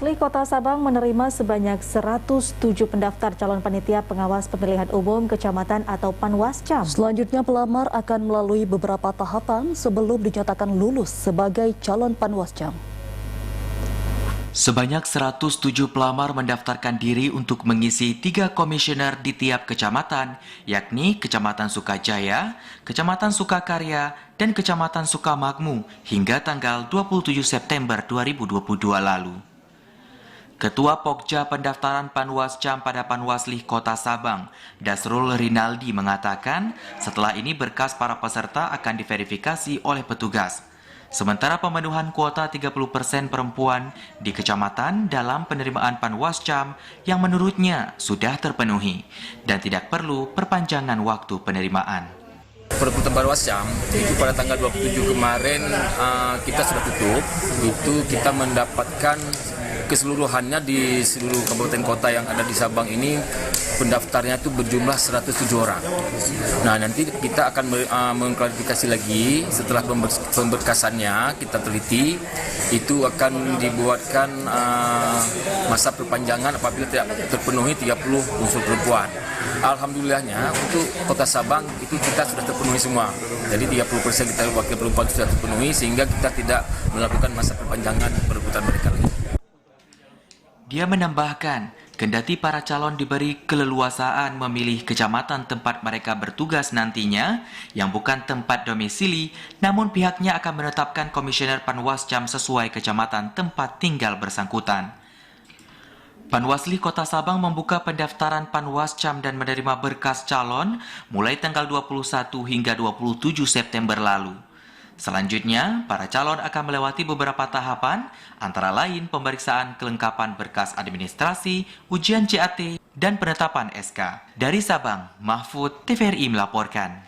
Panwasli Kota Sabang menerima sebanyak 107 pendaftar calon panitia pengawas pemilihan umum kecamatan atau Panwascam. Selanjutnya pelamar akan melalui beberapa tahapan sebelum dinyatakan lulus sebagai calon Panwascam. Sebanyak 107 pelamar mendaftarkan diri untuk mengisi 3 komisioner di tiap kecamatan, yakni Kecamatan Sukajaya, Kecamatan Sukakarya, dan Kecamatan Sukamakmur hingga tanggal 27 September 2022 lalu. Ketua Pokja Pendaftaran Panwascam pada Panwasli Kota Sabang, Dasrul Rinaldi mengatakan setelah ini berkas para peserta akan diverifikasi oleh petugas. Sementara pemenuhan kuota 30% perempuan di kecamatan dalam penerimaan Panwascam yang menurutnya sudah terpenuhi dan tidak perlu perpanjangan waktu penerimaan. Perekrutan Panwascam itu pada tanggal 27 kemarin kita sudah tutup. Itu kita mendapatkan keseluruhannya di seluruh kabupaten kota yang ada di Sabang ini pendaftarnya itu berjumlah 107 orang. Nah, nanti kita akan mengklarifikasi lagi setelah pemberkasannya kita teliti, itu akan dibuatkan masa perpanjangan apabila tidak terpenuhi 30 unsur perempuan. Alhamdulillahnya untuk Kota Sabang itu kita sudah terpenuhi semua. Jadi 30% kita wakil perempuan sudah terpenuhi sehingga kita tidak melakukan masa perpanjangan perekrutan mereka lagi. Dia menambahkan, kendati para calon diberi keleluasaan memilih kecamatan tempat mereka bertugas nantinya, yang bukan tempat domisili, namun pihaknya akan menetapkan komisioner Panwascam sesuai kecamatan tempat tinggal bersangkutan. Panwasli Kota Sabang membuka pendaftaran Panwascam dan menerima berkas calon mulai tanggal 21 hingga 27 September lalu. Selanjutnya, para calon akan melewati beberapa tahapan, antara lain pemeriksaan kelengkapan berkas administrasi, ujian CAT, dan penetapan SK. Dari Sabang, Mahfud TVRI melaporkan.